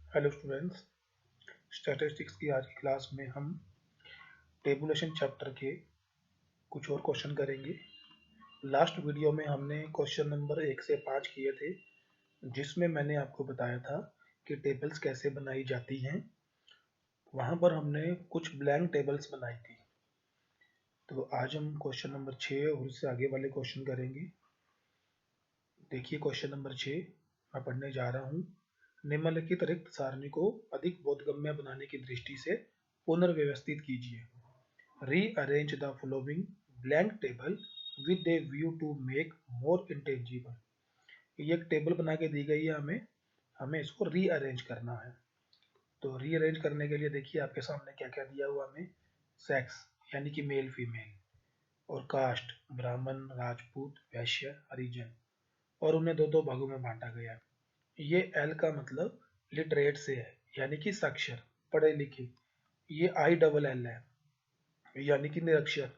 Hello students, statistics की आज की क्लास में हम टेबुलेशन चैप्टर के कुछ और क्वेश्चन करेंगे। लास्ट वीडियो में हमने क्वेश्चन नंबर 1 से 5 किए थे, जिसमें मैंने आपको बताया था कि टेबल्स कैसे बनाई जाती हैं। वहाँ पर हमने कुछ ब्लैंक टेबल्स बनाई थी। तो आज हम क्वेश्चन नंबर 6 और उससे आगे वाले क्वेश्चन करेंगे। देखिए क्वेश्चन नंबर 6 मैं पढ़ने जा रहा हूँ। निम्नलिखित रिक्त सारणी को अधिक बोधगम्य बनाने की दृष्टि से पुनर्व्यवस्थित कीजिए। Rearrange the following blank table with a view to make more intelligible। ये एक टेबल बना के दी गई है हमें हमें इसको रीअरेंज करना है। तो रीअरेंज करने के लिए देखिए आपके सामने क्या क्या दिया हुआ हमें। सेक्स यानी कि मेल फीमेल, और कास्ट ब्राह्मण राजपूत वैश्य हरिजन, और उन्हें दो दो भागों में बांटा गया। ये एल का मतलब लिटरेट से है, यानी कि साक्षर पढ़े लिखे। ये आई डबल एल है, यानी कि निरक्षर।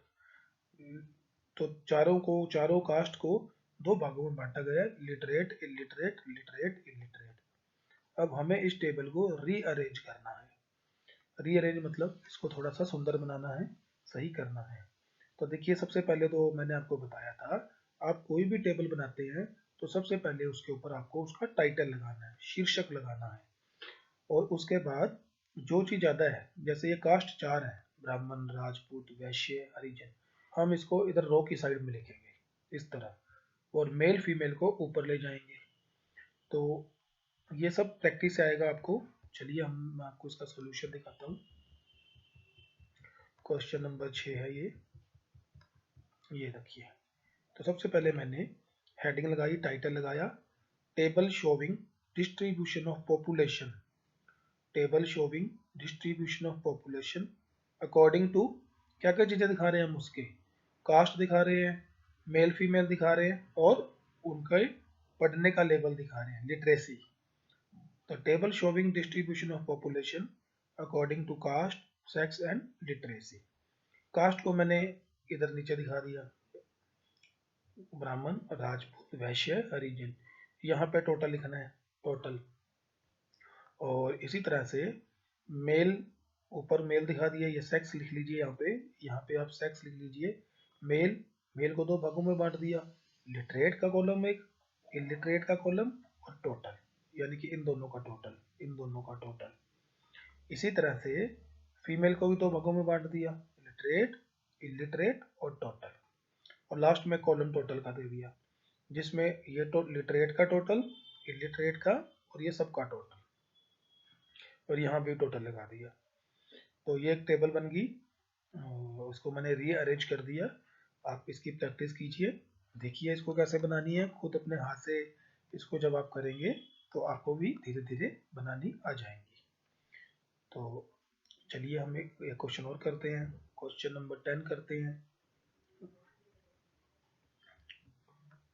तो चारों कास्ट को दो भागों में बांटा गया, लिटरेट इलिटरेट लिटरेट इलिटरेट। अब हमें इस टेबल को रीअरेंज करना है। रीअरेंज मतलब इसको थोड़ा सा सुंदर बनाना है, सही करना है। तो देखिए सबसे पहले तो मैंने आपको बताया था, आप कोई भी टेबल बनाते हैं तो सबसे पहले उसके ऊपर आपको उसका टाइटल लगाना है, शीर्षक लगाना है। और उसके बाद जो चीज ज्यादा है, जैसे ये कास्ट 4 है, ब्राह्मण राजपूत वैश्य हरिजन, हम इसको इधर रो की साइड में लिखेंगे इस तरह, और मेल फीमेल को ऊपर ले जाएंगे। तो ये सब प्रैक्टिस से आएगा आपको। चलिए मैं आपको इसका सोल्यूशन दिखाता हूँ। क्वेश्चन नंबर 6 है ये देखिए। तो सबसे पहले मैंने हेडिंग लगाई, टाइटल लगाया, table showing distribution of population. Table showing distribution of population according to, क्या क्या चीज़ें दिखा रहे हैं हम उसके, कास्ट दिखा रहे हैं, मेल फीमेल दिखा रहे हैं, और उनके पढ़ने का लेवल दिखा रहे हैं, लिटरेसी। तो table showing distribution of population according to caste sex and literacy. Caste को मैंने इधर नीचे दिखा दिया, ब्राह्मण राजपूत वैश्य हरिजन। यहाँ पे टोटल लिखना है, टोटल। और इसी तरह से मेल, ऊपर मेल दिखा दिया, ये सेक्स लिख लीजिए यहाँ पे आप सेक्स लिख लीजिए। मेल, मेल को दो भागों में बांट दिया, लिटरेट का कॉलम एक, इलिटरेट का कॉलम, और टोटल, यानी कि इन दोनों का टोटल, इन दोनों का टोटल। इसी तरह से फीमेल को भी दो भागों में बांट दिया, लिटरेट इलिटरेट और टोटल। और लास्ट में कॉलम टोटल का दे दिया, जिसमें ये तो लिटरेट का टोटल, इलिटरेट का, और ये सब का टोटल, और यहाँ भी टोटल लगा दिया। तो ये एक टेबल बन गई, उसको मैंने रीअरेंज कर दिया। आप इसकी प्रैक्टिस कीजिए, देखिए इसको कैसे बनानी है, खुद अपने हाथ से इसको जब आप करेंगे तो आपको भी धीरे धीरे बनानी आ जाएंगी। तो चलिए हम एक क्वेश्चन और करते हैं, क्वेश्चन नंबर 10 करते हैं।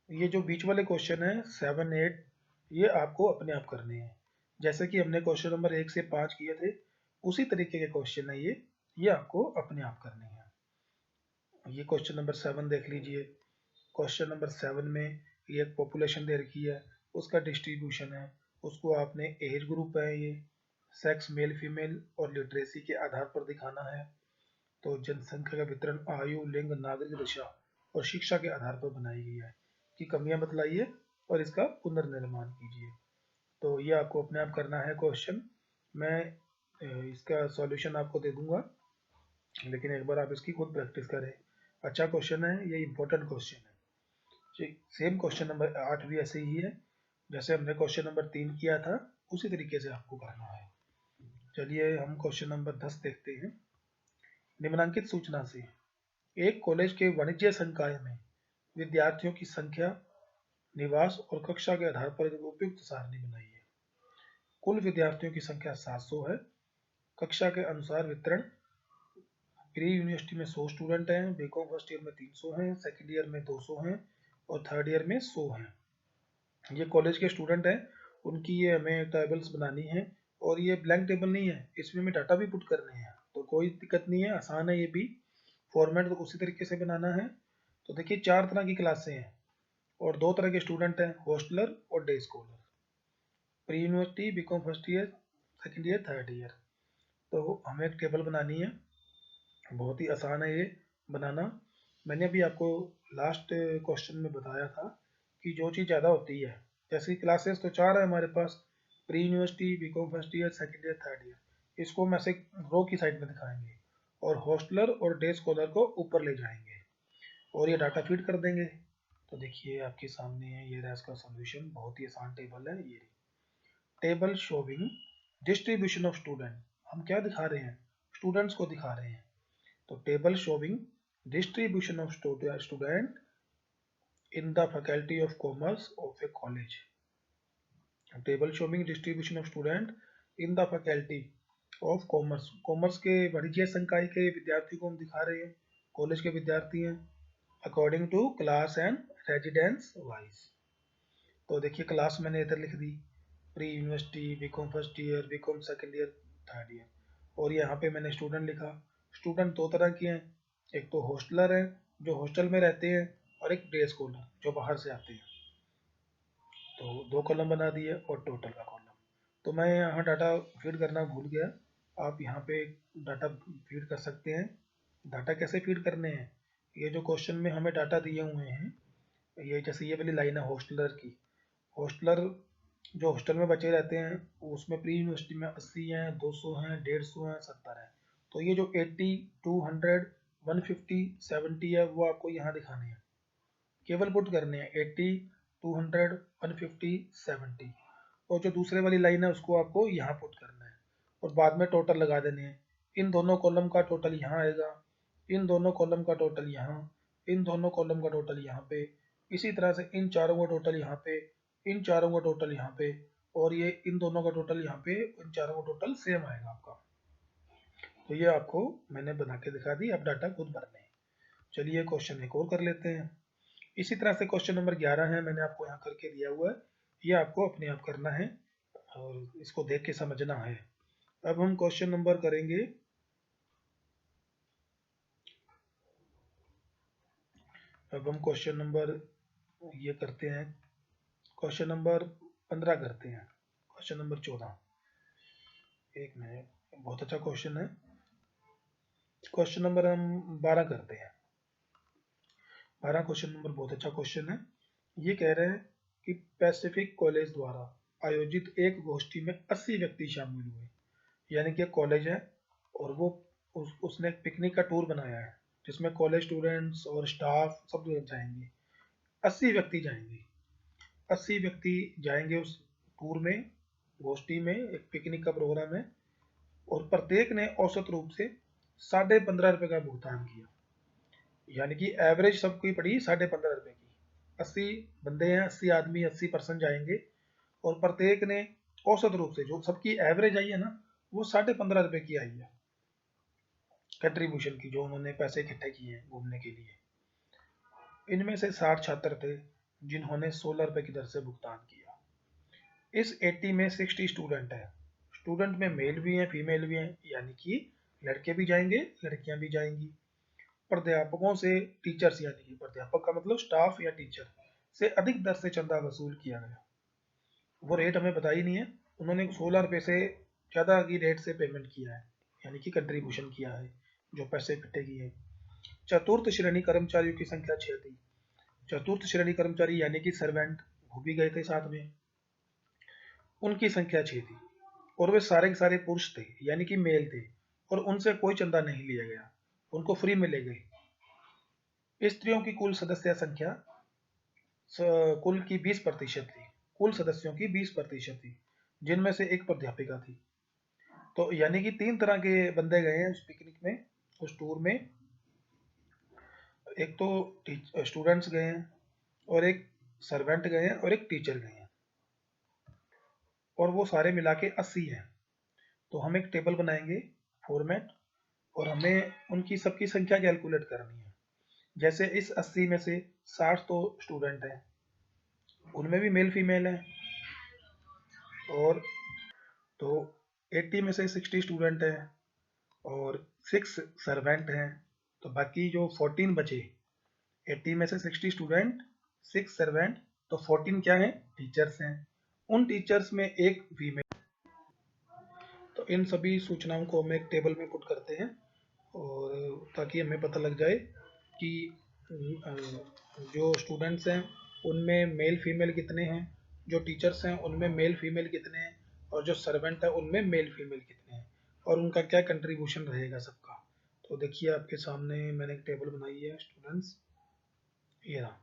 ये जो बीच वाले क्वेश्चन है 7, 8, ये आपको अपने आप करने हैं। जैसे कि हमने क्वेश्चन नंबर 1 से 5 किए थे, उसी तरीके के क्वेश्चन है ये आपको अपने आप करने हैं। ये क्वेश्चन नंबर 7 देख लीजिए। क्वेश्चन नंबर 7 में ये एक पॉपुलेशन दे रखी है, उसका डिस्ट्रीब्यूशन है, उसको आपने एज ग्रुप है ये, सेक्स मेल फीमेल और लिटरेसी के आधार पर दिखाना है। तो जनसंख्या का वितरण आयु लिंग नागरिक दशा और शिक्षा के आधार पर बनाई गई है, कि कमियां बतलाइए और इसका पुनर्निर्माण कीजिए। तो ये आपको अपने आप करना है क्वेश्चन। मैं इसका सॉल्यूशन आपको दे दूंगा, लेकिन एक बार आप इसकी खुद प्रैक्टिस करें। अच्छा क्वेश्चन है ये, इंपॉर्टेंट क्वेश्चन है। सेम क्वेश्चन नंबर 8 भी ऐसे ही है, जैसे हमने क्वेश्चन नंबर 3 किया था, उसी तरीके से आपको करना है। चलिए हम क्वेश्चन नंबर 10 देखते हैं। निम्नलिखित सूचना से एक कॉलेज के वाणिज्य संकाय में विद्यार्थियों की संख्या, निवास और कक्षा के आधार पर एक उपयुक्त सारणी बनाई है। कुल विद्यार्थियों की संख्या 700 है। कक्षा के अनुसार वितरण, प्री यूनिवर्सिटी में 100 स्टूडेंट हैं, बीकॉम फर्स्ट ईयर में 300 हैं, सेकेंड ईयर में 200 हैं, और थर्ड ईयर में 100 हैं। ये कॉलेज के स्टूडेंट हैं, उनकी ये हमें टेबल्स बनानी है। और ये ब्लैंक टेबल नहीं है, इसमें हमें डाटा भी पुट करने हैं, तो कोई दिक्कत नहीं है, आसान है ये भी। फॉर्मेट तो उसी तरीके से बनाना है। तो देखिए 4 तरह की क्लासें हैं और 2 तरह के स्टूडेंट हैं, हॉस्टलर और day scholar. Pre university BCom first year second year, third year. तो हमें एक टेबल बनानी है, बहुत ही आसान है ये बनाना। मैंने अभी आपको लास्ट क्वेश्चन में बताया था कि जो चीज़ ज़्यादा होती है, जैसे क्लासेस तो 4 है हमारे पास, pre university, BCom first year, second year, third year, इसको हम ऐसे रो की साइड में दिखाएंगे और हॉस्टलर और डे स्कॉलर को ऊपर ले जाएंगे और ये डाटा फीड कर देंगे। तो देखिए आपके सामने है, ये रहा इसका सोल्यूशन, बहुत ही आसान टेबल है ये। Table showing distribution of student, हम क्या दिखा रहे हैं, स्टूडेंट्स को दिखा रहे हैं। तो table showing distribution of student in the faculty of commerce of a college. Table showing distribution of student in the faculty of commerce. Commerce के वाणिज्य संकाय के विद्यार्थी को हम दिखा रहे हैं, कॉलेज के विद्यार्थी हैं, according to class and residence wise. तो देखिए क्लास मैंने इधर लिख दी, pre university, BCom first year, B Com second year, third year, और यहाँ पे मैंने स्टूडेंट लिखा। स्टूडेंट दो तरह के हैं, एक तो हॉस्टलर है जो हॉस्टल में रहते हैं, और एक डे स्कॉलर जो बाहर से आते हैं। तो 2 कॉलम बना दिए और टोटल का कॉलम। तो मैं यहाँ डाटा फीड करना भूल गया, आप यहाँ पे डाटा फीड कर सकते हैं। डाटा कैसे फीड करने हैं, ये जो क्वेश्चन में हमें डाटा दिए हुए हैं, ये जैसे ये वाली लाइन है हॉस्टलर की, हॉस्टलर जो हॉस्टल में बचे रहते हैं उसमें प्री यूनिवर्सिटी में 80 हैं, 200 हैं, 150 हैं, 70 हैं। तो ये जो 80, 200, 150, 70 है वो आपको यहाँ दिखाने हैं, केवल पुट करने हैं 80, 200, 150, 70। और जो दूसरे वाली लाइन है उसको आपको यहाँ पुट करना है और बाद में टोटल लगा देने हैं। इन दोनों कॉलम का टोटल यहाँ आएगा, इन दोनों कॉलम का टोटल यहाँ, इन दोनों कॉलम का टोटल यहाँ पे, इसी तरह से इन चारों का टोटल यहाँ पे, इन चारों का टोटल यहाँ पे, और ये इन दोनों का टोटल यहाँ पे, इन चारों का टोटल सेम आएगा आपका। तो ये आपको मैंने बना के दिखा दी, अब डाटा खुद भरने हैं। चलिए क्वेश्चन एक और कर लेते हैं। इसी तरह से क्वेश्चन नंबर 11 है, मैंने आपको यहाँ करके दिया हुआ है, ये आपको अपने आप करना है और इसको देख के समझना है। अब हम क्वेश्चन नंबर करेंगे, अब हम क्वेश्चन नंबर ये करते हैं, क्वेश्चन नंबर 15 करते हैं, क्वेश्चन नंबर 14, एक मिनट, बहुत अच्छा क्वेश्चन है। क्वेश्चन नंबर हम 12 करते हैं, 12 क्वेश्चन नंबर बहुत अच्छा क्वेश्चन है। ये कह रहे हैं कि पैसिफिक कॉलेज द्वारा आयोजित एक गोष्ठी में 80 व्यक्ति शामिल हुए, यानी कि कॉलेज है और वो उसने पिकनिक का टूर बनाया है जिसमें कॉलेज स्टूडेंट्स और स्टाफ सब जाएंगे, 80 व्यक्ति जाएंगे, 80 व्यक्ति जाएंगे उस टूर में, गोष्ठी में, एक पिकनिक का प्रोग्राम है, और प्रत्येक ने औसत रूप से 15.5 रुपये का भुगतान किया, यानी कि एवरेज सबकी पड़ी 15.5 रुपये की। 80 बंदे हैं, 80 आदमी, 80 पर्सन जाएंगे और प्रत्येक ने औसत रूप से, जो सबकी एवरेज आई है ना, वो 15.5 रुपये की आई है कंट्रीब्यूशन की, जो उन्होंने पैसे इकट्ठे किए हैं घूमने के लिए। इनमें से 60 छात्र थे जिन्होंने 16 रुपये की दर से भुगतान किया। इस 80 में 60 स्टूडेंट हैं, स्टूडेंट में मेल भी हैं, फीमेल भी हैं, यानी कि लड़के भी जाएंगे, लड़कियां भी जाएंगी। प्राध्यापकों से, टीचर्स यानी कि प्राध्यापक का मतलब स्टाफ या टीचर से अधिक दर से चंदा वसूल किया गया। वो रेट हमें बताई नहीं है, उन्होंने 16 रुपये से ज़्यादा की रेट से पेमेंट किया है, यानी कि कंट्रीब्यूशन किया है, जो पैसे इकट्ठे किए हैं। चतुर्थ श्रेणी कर्मचारियों की संख्या 6 थी। चतुर्थ श्रेणी कर्मचारी यानी कि सर्वेंट, वो भी गए थे साथ में, उनकी संख्या 6 थी और वे सारे के सारे पुरुष थे, यानी कि मेल थे, और उनसे कोई चंदा नहीं लिया गया, उनको फ्री में ले गए। स्त्रियों की कुल सदस्य संख्या कुल की 20% थी, कुल सदस्यों की 20% थी, जिनमें से एक प्राध्यापिका थी। तो यानी कि 3 तरह के बंदे गए हैं उस पिकनिक में, उस टूर में। एक तो स्टूडेंट्स गए हैं, और एक सर्वेंट गए हैं, और एक टीचर गए हैं, और वो सारे मिला के 80 हैं। तो हम एक टेबल बनाएंगे फॉर्मेट, और हमें उनकी सबकी संख्या कैलकुलेट करनी है। जैसे इस 80 में से 60 तो स्टूडेंट हैं, उनमें भी मेल फीमेल हैं, और तो 80 में से 60 स्टूडेंट हैं और 6 सर्वेंट हैं, तो बाकी जो 14 बचे, 80 में से 60 स्टूडेंट, 6 सर्वेंट, तो 14 क्या है, टीचर्स हैं। उन टीचर्स में एक फीमेल, तो इन सभी सूचनाओं को हम एक टेबल में पुट करते हैं, और ताकि हमें पता लग जाए कि जो स्टूडेंट्स हैं उनमें मेल फीमेल कितने हैं, जो टीचर्स हैं उनमें मेल फीमेल कितने हैं, और जो सर्वेंट है उनमें मेल फीमेल कितने हैं, और उनका क्या कंट्रीब्यूशन रहेगा सबका। तो देखिए आपके सामने मैंने एक टेबल बनाई है स्टूडेंट्स, ये रहा।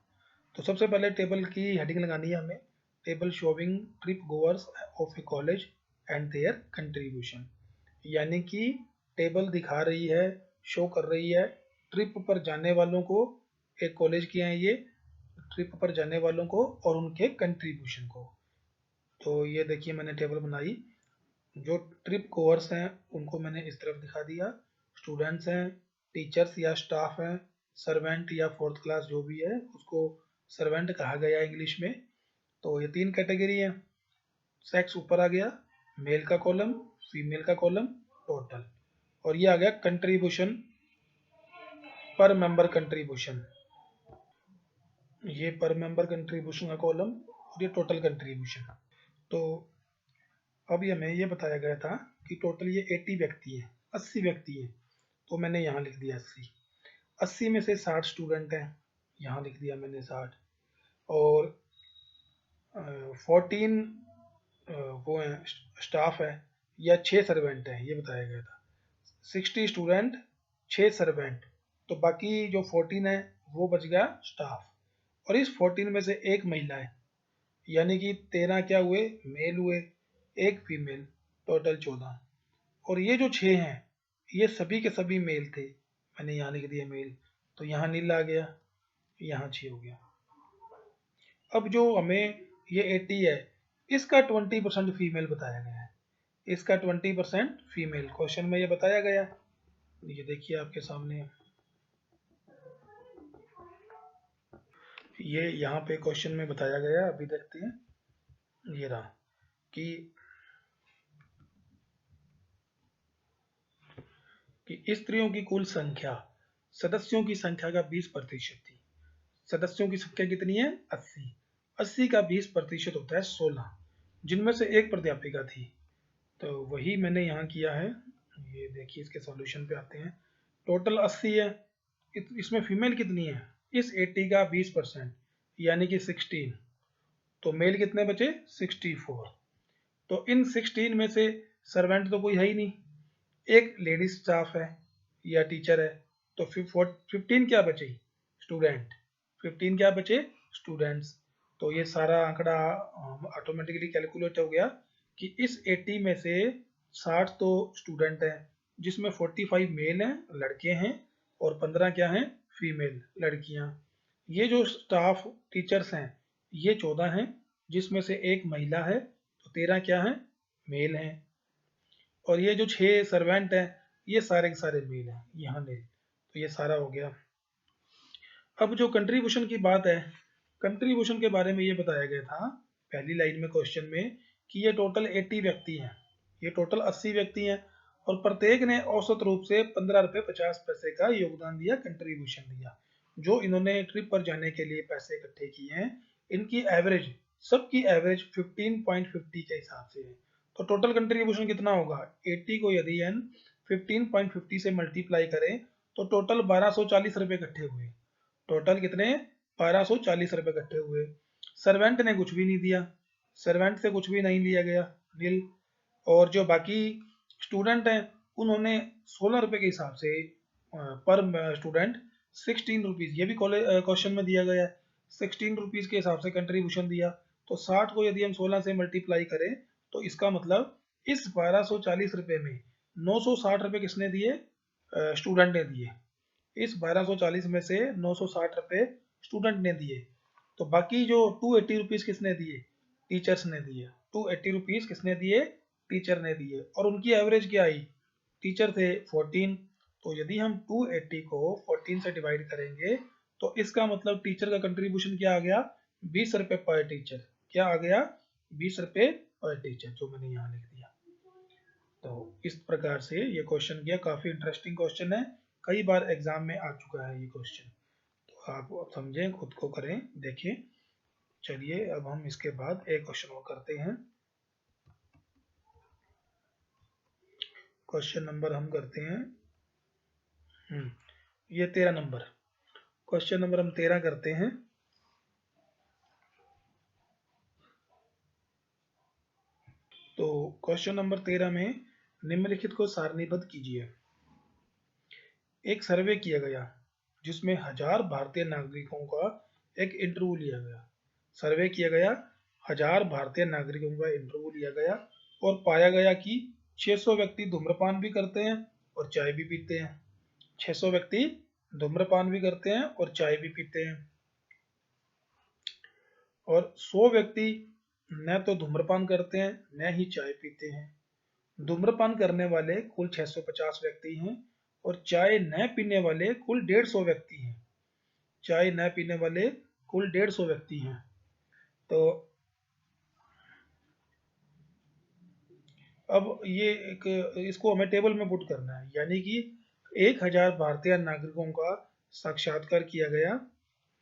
तो सबसे पहले टेबल की हेडिंग लगानी है हमें, table showing trip goers of a college and there contribution, यानी कि टेबल दिखा रही है, शो कर रही है ट्रिप पर जाने वालों को, एक कॉलेज के हैं ये, ट्रिप पर जाने वालों को और उनके कंट्रीब्यूशन को। तो ये देखिए मैंने टेबल बनाई, जो ट्रिप गोअर्स हैं उनको मैंने इस तरफ दिखा दिया, स्टूडेंट्स हैं, टीचर्स या स्टाफ हैं, सर्वेंट या फोर्थ क्लास जो भी है उसको सर्वेंट कहा गया इंग्लिश में। तो ये 3 कैटेगरी हैं। सेक्स ऊपर आ गया, मेल का कॉलम, फीमेल का कॉलम, टोटल, और ये आ गया कंट्रीब्यूशन, पर मेंबर कंट्रीब्यूशन, ये पर मेंबर कंट्रीब्यूशन का कॉलम और ये टोटल कंट्रीब्यूशन। तो अभी हमें ये बताया गया था कि टोटल ये 80 व्यक्ति हैं, 80 व्यक्ति हैं, तो मैंने यहाँ लिख दिया 80। 80 में से 60 स्टूडेंट हैं, यहाँ लिख दिया मैंने 60, और 14 वो हैं स्टाफ है, या 6 सर्वेंट हैं, ये बताया गया था। 60 स्टूडेंट, 6 सर्वेंट, तो बाकी जो 14 है वो बच गया स्टाफ, और इस 14 में से एक महिला है, यानी कि 13 क्या हुए, मेल हुए, एक फीमेल, टोटल 14। और ये जो 6 हैं ये सभी के सभी मेल थे, मैंने यहाँ लिख दिया मेल, तो यहाँ नील आ गया, यहाँ 6 हो गया। अब जो हमें ये 80 है इसका 20% फीमेल बताया गया है, इसका 20% फीमेल क्वेश्चन में ये बताया गया है। ये देखिए आपके सामने, ये यहाँ पे क्वेश्चन में बताया गया, अभी देखते हैं। ये रहा कि स्त्रियों की कुल संख्या सदस्यों की संख्या का 20% थी। सदस्यों की संख्या कितनी है, 80। 80 का 20% होता है 16, जिनमें से एक प्राध्यापिका थी। तो वही मैंने यहाँ किया है, ये देखिए इसके सॉल्यूशन पे आते हैं। टोटल 80 है, इसमें फीमेल कितनी है, इस 80 का 20% यानी कि 16, तो मेल कितने बचे, 64। तो इन 16 में से सर्वेंट तो कोई है ही नहीं, एक लेडीज स्टाफ है या टीचर है, तो 15 क्या बचे, स्टूडेंट, 15 क्या बचे, स्टूडेंट्स। तो ये सारा आंकड़ा ऑटोमेटिकली कैलकुलेट हो गया कि इस 80 में से 60 तो स्टूडेंट हैं, जिसमें 45 मेल हैं, लड़के हैं, और 15 क्या हैं, फीमेल, लड़कियां। ये जो स्टाफ टीचर्स हैं ये 14 हैं, जिसमें से एक महिला है, तो 13 क्या हैं, मेल हैं, और ये जो 6 सर्वेंट हैं ये सारे के सारे मेल हैं, यहाँ मेल। तो ये सारा हो गया। अब जो कंट्रीब्यूशन की बात है, कंट्रीब्यूशन के बारे में ये बताया गया था पहली लाइन में क्वेश्चन में कि ये टोटल 80 व्यक्ति हैं, ये टोटल 80 व्यक्ति हैं, और प्रत्येक ने औसत रूप से 15 रुपये 50 पैसे का योगदान दिया, कंट्रीब्यूशन दिया। जो इन्होंने ट्रिप पर जाने के लिए पैसे इकट्ठे किए हैं, इनकी एवरेज, सबकी एवरेज 15.50 के हिसाब से है। तो टोटल कंट्रीब्यूशन कितना होगा, 80 को यदि हम 15.50 से मल्टीप्लाई करें तो टोटल 1240 रुपये इकट्ठे हुए। टोटल कितने, 1240 रुपये इकट्ठे हुए। सर्वेंट ने कुछ भी नहीं दिया, सर्वेंट से कुछ भी नहीं लिया गया, नील। और जो बाकी स्टूडेंट हैं उन्होंने 16 रुपये के हिसाब से पर स्टूडेंट 16 रुपीज़, ये भी क्वेश्चन में दिया गया है, 16 रुपीज़ के हिसाब से कंट्रीब्यूशन दिया। तो 60 को यदि हम 16 से मल्टीप्लाई करें तो इसका मतलब इस 1240 रुपये में 960 रुपये किसने दिए, स्टूडेंट ने दिए। इस 1240 में से 960 रुपये स्टूडेंट ने दिए, तो बाकी जो 280 रुपीज़ किसने दिए, टीचर्स ने दिए। 280 रुपीज़ किसने दिए, टीचर ने दिए, और उनकी एवरेज क्या आई, टीचर थे 14, तो यदि हम 280 को 14 से डिवाइड करेंगे तो इसका मतलब टीचर का कंट्रीब्यूशन क्या आ गया, 20 रुपये पर टीचर, क्या आ गया, 20 रुपये पर टीचर, जो मैंने यहाँ लिख दिया। तो इस प्रकार से ये क्वेश्चन किया, काफ़ी इंटरेस्टिंग क्वेश्चन है, कई बार एग्जाम में आ चुका है ये क्वेश्चन, तो आप समझें, खुद को करें, देखें। चलिए अब हम इसके बाद एक क्वेश्चन और करते हैं। क्वेश्चन नंबर हम करते हैं ये 13 नंबर। क्वेश्चन नंबर हम 13 करते हैं। तो क्वेश्चन नंबर 13 में निम्नलिखित को सारणीबद्ध कीजिए। एक सर्वे किया गया जिसमें 1000 भारतीय नागरिकों का एक इंटरव्यू लिया गया। सर्वे किया गया, 1000 भारतीय नागरिकों का इंटरव्यू लिया गया और पाया गया कि 600 व्यक्ति धूम्रपान भी करते हैं और चाय भी पीते हैं। 600 व्यक्ति धूम्रपान भी करते हैं और चाय भी पीते हैं और 100 व्यक्ति न तो धूम्रपान करते हैं न ही चाय पीते हैं। धूम्रपान करने वाले कुल 650 व्यक्ति हैं और चाय न पीने वाले कुल 150 व्यक्ति हैं। चाय न पीने वाले कुल 150 व्यक्ति हैं। तो अब ये इसको हमें टेबल में पुट करना है, यानी कि 1000 भारतीय नागरिकों का साक्षात्कार किया गया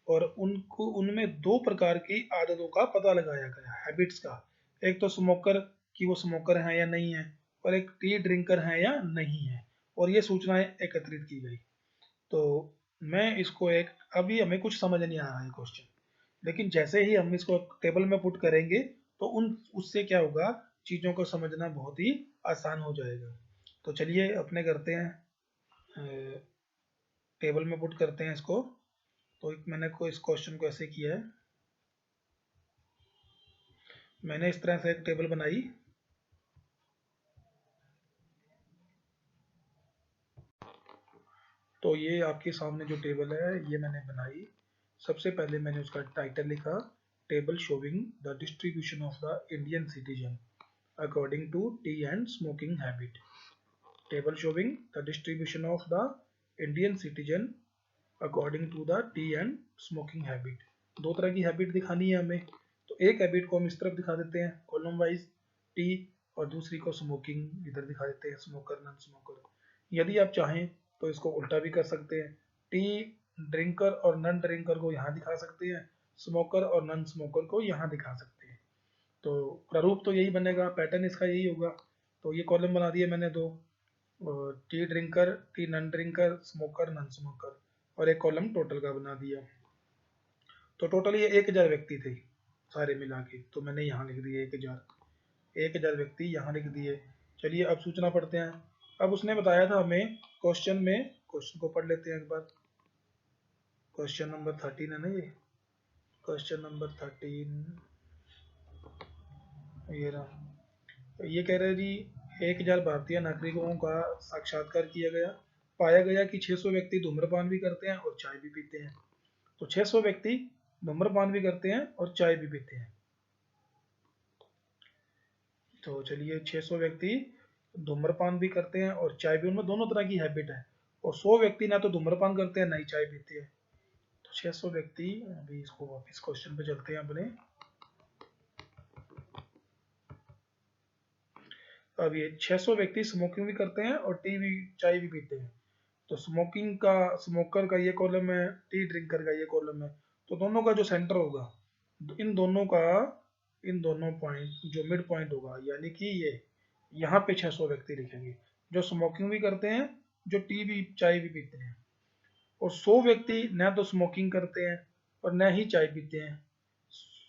और उनको उनमें 2 प्रकार की आदतों का पता लगाया गया, हैबिट्स का। एक तो स्मोकर कि वो स्मोकर है या नहीं है, और एक टी ड्रिंकर है या नहीं है, और ये सूचनाएं एकत्रित की गई। तो मैं इसको अभी हमें कुछ समझ नहीं आ रहा है क्वेश्चन, लेकिन जैसे ही हम इसको टेबल में पुट करेंगे तो उससे क्या होगा, चीज़ों को समझना बहुत ही आसान हो जाएगा। तो चलिए अपने करते हैं, टेबल में पुट करते हैं इसको। तो मैंने इस क्वेश्चन को ऐसे किया है, मैंने इस तरह से एक टेबल बनाई। तो ये आपके सामने जो टेबल है ये मैंने बनाई। सबसे पहले मैंने उसका टाइटल लिखा, table showing the distribution of the Indian citizen according to tea and smoking habit. Table showing the distribution of the Indian citizen according to the tea and smoking habit. 2 तरह की हैबिट दिखानी है हमें, तो एक habit को हम इस तरफ दिखा देते हैं कॉलम वाइज, टी, और दूसरी को स्मोकिंग इधर दिखा देते हैं, स्मोकर नॉन स्मोकर। यदि आप चाहें तो इसको उल्टा भी कर सकते हैं, टी ड्रिंकर और नॉन ड्रिंकर को यहाँ दिखा सकते हैं, स्मोकर और नॉन स्मोकर को यहाँ दिखा सकते हैं। तो प्रारूप तो यही बनेगा, पैटर्न इसका यही होगा। तो ये कॉलम बना दिए मैंने 2, T drinker, T non drinker, smoker non smoker, और एक कॉलम टोटल का बना दिया। तो टोटल ये 1000 व्यक्ति थे सारे मिला के, तो मैंने यहाँ लिख दिए 1000 व्यक्ति यहाँ लिख दिए। चलिए अब सूचना पढ़ते हैं। अब उसने बताया था हमें क्वेश्चन में, क्वेश्चन को पढ़ लेते हैं एक बार। क्वेश्चन नंबर 13 है ना ये, क्वेश्चन नंबर 13 ये रहा। ये कह रहे जी 1000 भारतीय नागरिकों का साक्षात्कार किया गया, पाया गया कि 600 व्यक्ति धूम्रपान भी करते हैं और चाय भी पीते हैं। तो 600 व्यक्ति धूम्रपान भी करते हैं और चाय भी पीते हैं। तो चलिए 600 व्यक्ति धूम्रपान भी करते हैं और चाय भी, उनमें दोनों तरह की हैबिट है। और 100 व्यक्ति ना तो धूम्रपान करते हैं ना ही चाय पीते हैं। तो 600 व्यक्ति, अभी इसको वापस क्वेश्चन पे चलते हैं अपने। अब ये 600 व्यक्ति स्मोकिंग भी करते हैं और चाय भी पीते हैं। तो स्मोकर का ये कॉलम है, टी ड्रिंकर का ये कॉलम है। तो दोनों का जो सेंटर होगा, इन दोनों पॉइंट जो मिड पॉइंट होगा, यानी कि ये यहाँ पे 600 व्यक्ति लिखेंगे जो स्मोकिंग भी करते हैं, जो चाय भी पीते हैं। और 100 व्यक्ति न तो स्मोकिंग करते हैं और न ही चाय पीते हैं।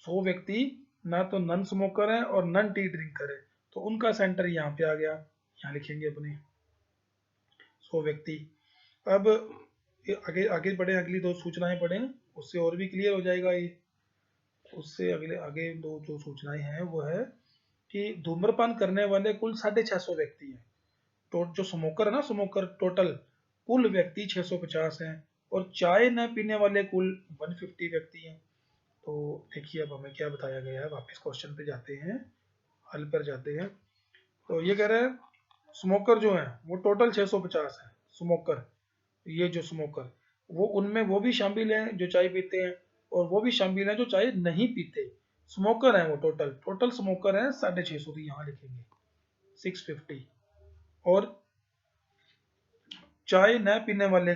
100 व्यक्ति ना तो नॉन स्मोकर है और नॉन टी ड्रिंकर है, तो उनका सेंटर यहाँ पे आ गया, यहाँ लिखेंगे अपने 100 व्यक्ति। अब आगे आगे बढ़े, अगली 2 सूचनाएं पढ़ें, उससे और भी क्लियर हो जाएगा ये। उससे आगे 2 जो सूचनाएं हैं वो है कि धूम्रपान करने वाले कुल 650 व्यक्ति हैं। तो जो स्मोकर है ना, स्मोकर टोटल कुल व्यक्ति 650 हैं और चाय न पीने वाले कुल 150 व्यक्ति हैं। तो देखिए अब हमें क्या बताया गया है, वापस क्वेश्चन पे जाते हैं, हल पर जाते हैं। तो ये कह रहे हैं स्मोकर जो है वो टोटल 650 है स्मोकर। ये जो स्मोकर, वो उनमें वो भी शामिल हैं जो चाय पीते हैं और वो भी शामिल हैं जो चाय नहीं पीते। स्मोकर हैं वो टोटल स्मोकर हैं 650, तो यहाँ लिखेंगे 650। और चाय न पीने वाले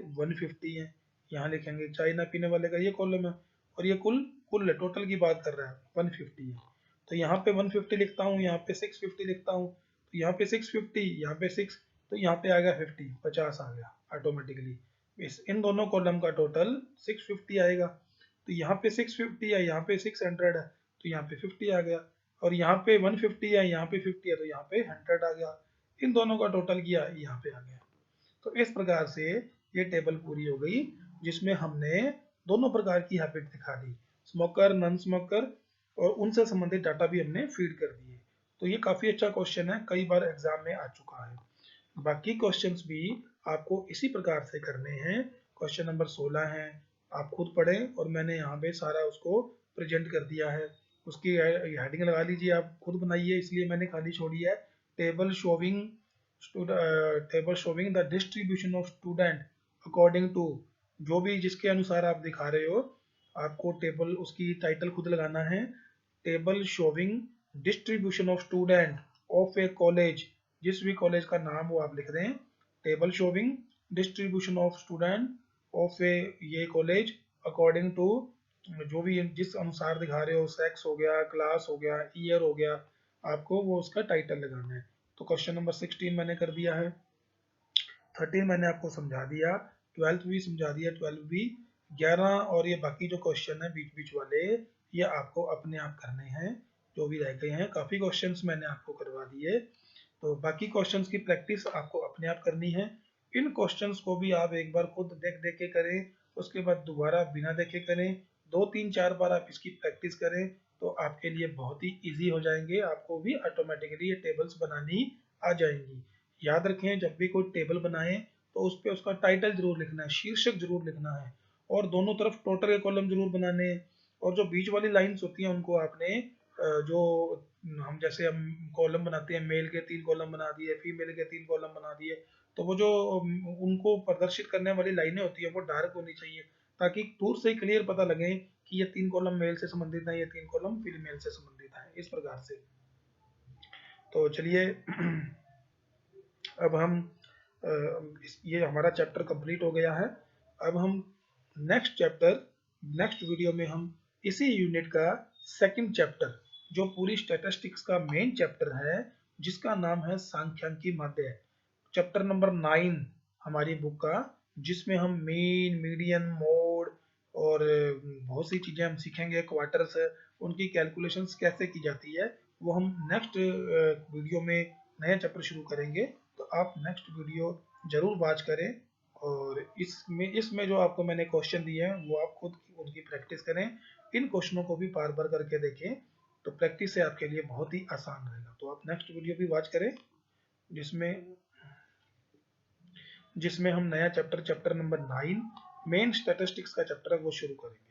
150 हैं, यहाँ लिखेंगे चाय न पीने वाले का ये कॉलम है। और ये कुल है, टोटल की बात कर रहा है, 150 है। तो यहाँ पे 150 लिखता हूँ, यहाँ पे 650 लिखता हूँ। तो यहाँ पे 650, यहाँ पे 6, तो यहाँ पे आ गया 50, 50 आ गया ऑटोमेटिकली। इन दोनों कॉलम का टोटल 650 आएगा। तो यहाँ पे 650 है, यहाँ पे 600 है, तो यहाँ पे 50 आ गया। और यहाँ पे 150 है, यहाँ पे 50 है, तो यहाँ पे 100 आ गया। इन दोनों का टोटल किया, यहाँ पे आ गया। तो इस प्रकार से ये टेबल पूरी हो गई, जिसमें हमने दोनों प्रकार की हैबिट दिखा दी, स्मोकर, नॉन स्मोकर, और उनसे संबंधित डाटा भी हमने फीड कर दिए। तो ये काफ़ी अच्छा क्वेश्चन है, कई बार एग्जाम में आ चुका है। बाकी क्वेश्चंस भी आपको इसी प्रकार से करने हैं। क्वेश्चन नंबर 16 है, आप खुद पढ़ें, और मैंने यहाँ पे सारा उसको प्रेजेंट कर दिया है। उसकी हेडिंग लगा लीजिए, आप खुद बनाइए, इसलिए मैंने खाली छोड़ी है table showing the distribution of student according to, जो भी जिसके अनुसार आप दिखा रहे हो, आपको टेबल उसकी टाइटल खुद लगाना है, table showing distribution of student of a college, जिस भी कॉलेज का नाम वो आप लिख दें, table showing distribution of student of a ये कॉलेज अकॉर्डिंग टू, जो भी जिस अनुसार दिखा रहे हो, सेक्स हो गया, क्लास हो गया, ईयर हो गया, आपको वो उसका टाइटल लगाना है। तो क्वेश्चन नंबर 16 मैंने कर दिया है, 13 मैंने आपको समझा दिया, 12 भी समझा दिया, 12 भी, 11 और ये बाकी जो क्वेश्चन है बीच बीच वाले, ये आपको अपने आप करने हैं, जो भी रह गए हैं। काफ़ी क्वेश्चंस मैंने आपको करवा दिए, तो बाकी क्वेश्चंस की प्रैक्टिस आपको अपने आप करनी है। इन क्वेश्चंस को भी आप एक बार खुद देख देख के करें, उसके बाद दोबारा बिना देखे करें, 2 3 4 बार आप इसकी प्रैक्टिस करें, तो आपके लिए बहुत ही इजी हो जाएंगे, आपको भी ऑटोमेटिकली ये टेबल्स बनानी आ जाएंगी। याद रखें, जब भी कोई टेबल बनाएं तो उस पर उसका टाइटल जरूर लिखना है, शीर्षक जरूर लिखना है, और दोनों तरफ टोटल के कॉलम जरूर बनाने हैं। और जो बीच वाली लाइंस होती हैं उनको आपने जो हम जैसे हम कॉलम बनाते हैं, मेल के 3 कॉलम बना दिए, फीमेल के 3 कॉलम बना दिए, तो वो जो उनको प्रदर्शित करने वाली लाइनें होती है वो डार्क होनी चाहिए, ताकि दूर से क्लियर पता लगे कि ये 3 कॉलम मेल से संबंधित है, ये 3 कॉलम फीमेल से संबंधित है, इस प्रकार से। तो चलिए अब हम ये हमारा चैप्टर कंप्लीट हो गया है। अब हम नेक्स्ट चैप्टर, नेक्स्ट वीडियो में हम इसी यूनिट का सेकंड चैप्टर, जो पूरी स्टैटिस्टिक्स का मेन चैप्टर है, जिसका नाम है सांख्यिकी माध्य, चैप्टर नंबर 9 हमारी बुक का, जिसमें हम मीन, मीडियन, मोड और बहुत सी चीज़ें हम सीखेंगे, क्वार्टर्स, उनकी कैलकुलेशंस कैसे की जाती है, वो हम नेक्स्ट वीडियो में नया चैप्टर शुरू करेंगे। तो आप नेक्स्ट वीडियो जरूर वॉच करें, और इसमें जो आपको मैंने क्वेश्चन दिए हैं वो आप खुद उनकी प्रैक्टिस करें, इन क्वेश्चनों को भी बार बार करके देखें, तो प्रैक्टिस से आपके लिए बहुत ही आसान रहेगा। तो आप नेक्स्ट वीडियो भी वॉच करें, जिसमें हम नया chapter, chapter number 9 main statistics का चैप्टर है, वो शुरू करेंगे।